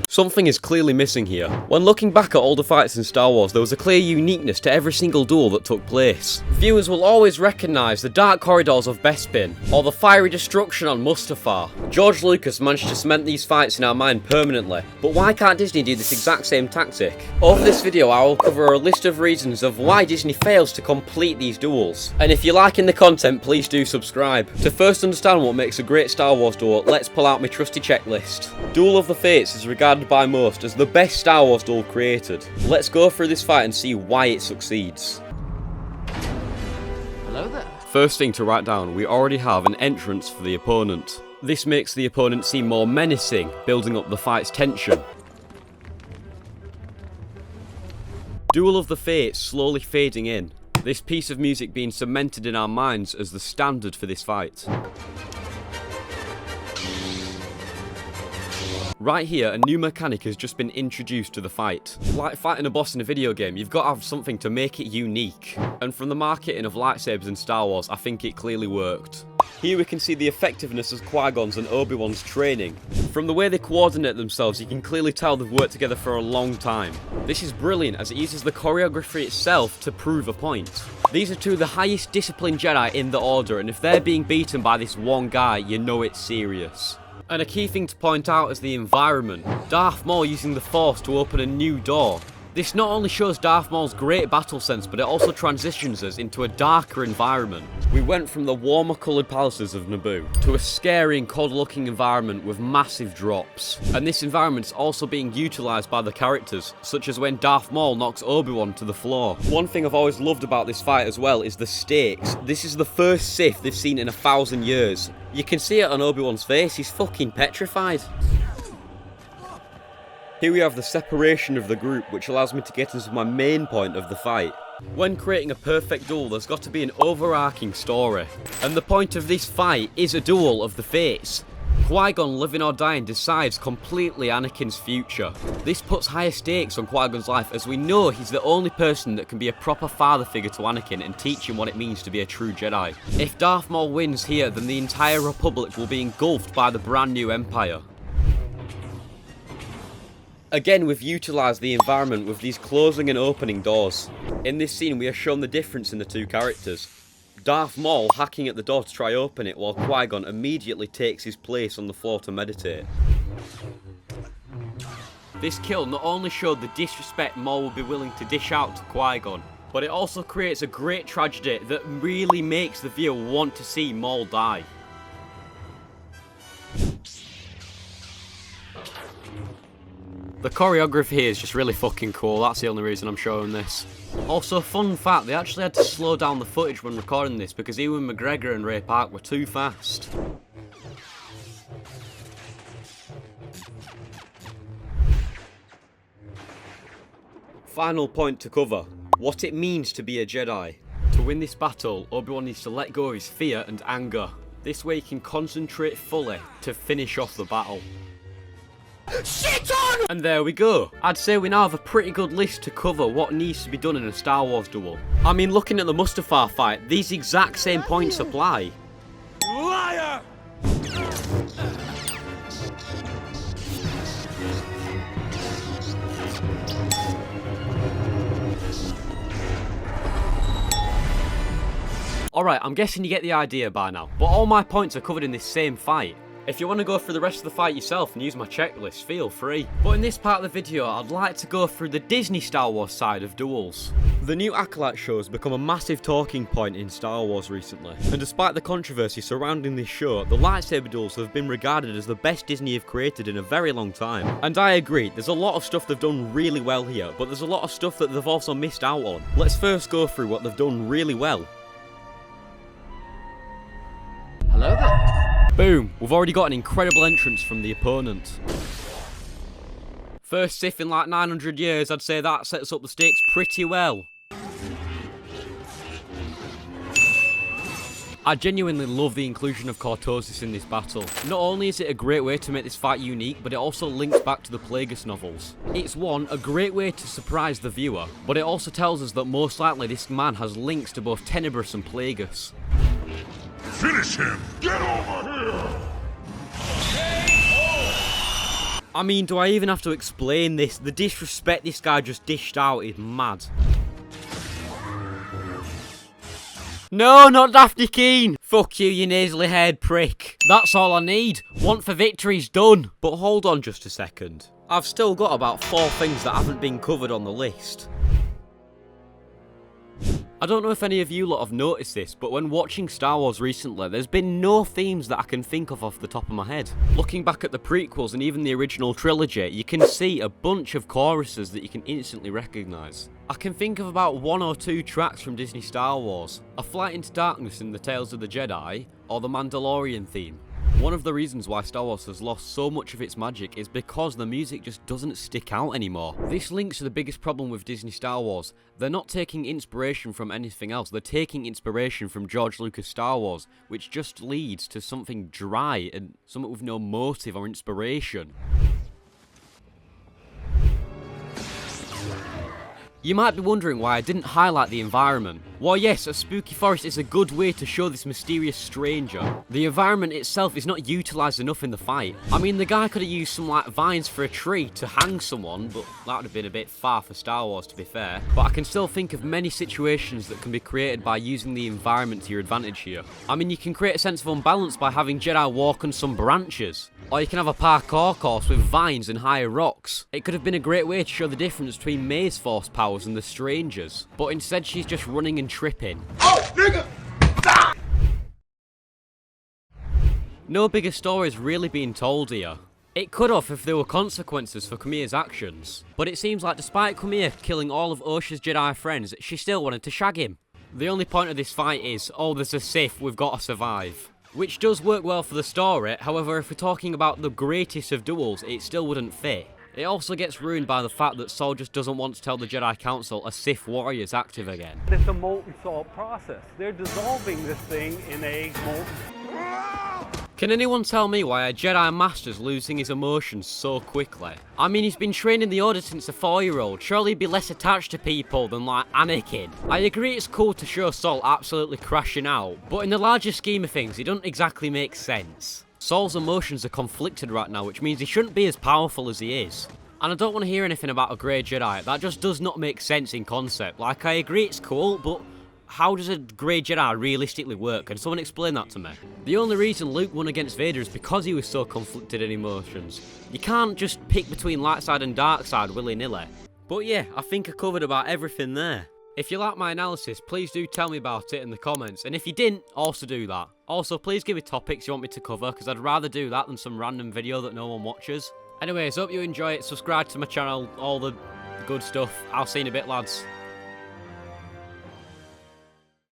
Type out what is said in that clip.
Something is clearly missing here. When looking back at older fights in Star Wars, there was a clear uniqueness to every single duel that took place. Viewers will always recognise the dark corridors of Bespin, or the fiery destruction on Mustafar. George Lucas managed to cement these fights in our mind permanently, but why can't Disney do this exact same tactic? Over this video I will cover a list of reasons of why Disney fails to complete these duels. And if you're liking the content, please do subscribe. To first understand what makes a great Star Wars duel, let's pull out my trusty checklist. Duel of the Fates is regarded by most as the best Star Wars duel created. Let's go through this fight and see why it succeeds. Hello there. First thing to write down, we already have an entrance for the opponent. This makes the opponent seem more menacing, building up the fight's tension. Duel of the Fates slowly fading in, this piece of music being cemented in our minds as the standard for this fight. Right here, a new mechanic has just been introduced to the fight. Like fighting a boss in a video game, you've got to have something to make it unique. And from the marketing of lightsabers in Star Wars, I think it clearly worked. Here we can see the effectiveness of Qui-Gon's and Obi-Wan's training. From the way they coordinate themselves, you can clearly tell they've worked together for a long time. This is brilliant as it uses the choreography itself to prove a point. These are two of the highest disciplined Jedi in the Order, and if they're being beaten by this one guy, you know it's serious. And a key thing to point out is the environment. Darth Maul using the Force to open a new door. This not only shows Darth Maul's great battle sense, but it also transitions us into a darker environment. We went from the warmer coloured palaces of Naboo to a scary and cold looking environment with massive drops. And this environment is also being utilised by the characters, such as when Darth Maul knocks Obi-Wan to the floor. One thing I've always loved about this fight as well is the stakes. This is the first Sith they've seen in 1,000 years. You can see it on Obi-Wan's face, he's fucking petrified. Here we have the separation of the group, which allows me to get into my main point of the fight. When creating a perfect duel, there's got to be an overarching story. And the point of this fight is a duel of the fates. Qui-Gon, living or dying, decides completely Anakin's future. This puts higher stakes on Qui-Gon's life, as we know he's the only person that can be a proper father figure to Anakin and teach him what it means to be a true Jedi. If Darth Maul wins here, then the entire Republic will be engulfed by the brand new Empire. Again, we've utilised the environment with these closing and opening doors. In this scene, we are shown the difference in the two characters. Darth Maul hacking at the door to try open it, while Qui-Gon immediately takes his place on the floor to meditate. This kill not only showed the disrespect Maul would be willing to dish out to Qui-Gon, but it also creates a great tragedy that really makes the viewer want to see Maul die. The choreography here is just really fucking cool, that's the only reason I'm showing this. Also, fun fact, they actually had to slow down the footage when recording this because Ewan McGregor and Ray Park were too fast. Final point to cover, what it means to be a Jedi. To win this battle, Obi-Wan needs to let go of his fear and anger. This way he can concentrate fully to finish off the battle. Shit on! And there we go. I'd say we now have a pretty good list to cover what needs to be done in a Star Wars duel. I mean, looking at the Mustafar fight, these exact same points apply. Liar! Alright, I'm guessing you get the idea by now, but all my points are covered in this same fight. If you want to go through the rest of the fight yourself and use my checklist, feel free. But in this part of the video, I'd like to go through the Disney Star Wars side of duels. The new Acolyte show has become a massive talking point in Star Wars recently, and despite the controversy surrounding this show, the lightsaber duels have been regarded as the best Disney have created in a very long time. And I agree, there's a lot of stuff they've done really well here, but there's a lot of stuff that they've also missed out on. Let's first go through what they've done really well. Hello there. Boom, we've already got an incredible entrance from the opponent. First Sith in like 900 years, I'd say that sets up the stakes pretty well. I genuinely love the inclusion of Cortosis in this battle. Not only is it a great way to make this fight unique, but it also links back to the Plagueis novels. It's a great way to surprise the viewer, but it also tells us that most likely this man has links to both Tenebrous and Plagueis. Finish him! Get over here! I mean, do I even have to explain this? The disrespect this guy just dished out is mad. No, not Daphne Keane! Fuck you, you nasally haired prick. That's all I need. Want for victory's done. But hold on just a second. I've still got about 4 things that haven't been covered on the list. I don't know if any of you lot have noticed this, but when watching Star Wars recently, there's been no themes that I can think of off the top of my head. Looking back at the prequels and even the original trilogy, you can see a bunch of choruses that you can instantly recognise. I can think of about 1 or 2 tracks from Disney Star Wars, A Flight into Darkness in the Tales of the Jedi, or the Mandalorian theme. One of the reasons why Star Wars has lost so much of its magic is because the music just doesn't stick out anymore. This links to the biggest problem with Disney Star Wars. They're not taking inspiration from anything else, they're taking inspiration from George Lucas' Star Wars, which just leads to something dry and something with no motive or inspiration. You might be wondering why I didn't highlight the environment. Well yes, a spooky forest is a good way to show this mysterious stranger. The environment itself is not utilised enough in the fight. I mean, the guy could have used some like vines for a tree to hang someone, but that would have been a bit far for Star Wars to be fair. But I can still think of many situations that can be created by using the environment to your advantage here. I mean, you can create a sense of unbalance by having Jedi walk on some branches. Or you can have a parkour course with vines and higher rocks. It could have been a great way to show the difference between May's force powers and the strangers. But instead she's just running and tripping. Oh, nigga! No bigger story is really being told here. It could have if there were consequences for Kamia's actions. But it seems like despite Kamia killing all of Osha's Jedi friends, she still wanted to shag him. The only point of this fight is, oh, there's a Sith, we've got to survive. Which does work well for the story, however if we're talking about the greatest of duels, it still wouldn't fit. It also gets ruined by the fact that Saul just doesn't want to tell the Jedi Council a Sith warrior is active again. It's a molten salt process. They're dissolving this thing in a molten... Can anyone tell me why a Jedi Master's losing his emotions so quickly? I mean, he's been training the Order since a 4-year-old. Surely he'd be less attached to people than like Anakin. I agree it's cool to show Saul absolutely crashing out, but in the larger scheme of things, it doesn't exactly make sense. Saul's emotions are conflicted right now, which means he shouldn't be as powerful as he is. And I don't want to hear anything about a grey Jedi. That just does not make sense in concept. Like, I agree it's cool, but how does a grey Jedi realistically work? Can someone explain that to me? The only reason Luke won against Vader is because he was so conflicted in emotions. You can't just pick between light side and dark side willy-nilly. But yeah, I think I covered about everything there. If you like my analysis, please do tell me about it in the comments, and if you didn't, also do that. Also, please give me topics you want me to cover, because I'd rather do that than some random video that no one watches. Anyways, hope you enjoy it, subscribe to my channel, all the good stuff. I'll see you in a bit, lads.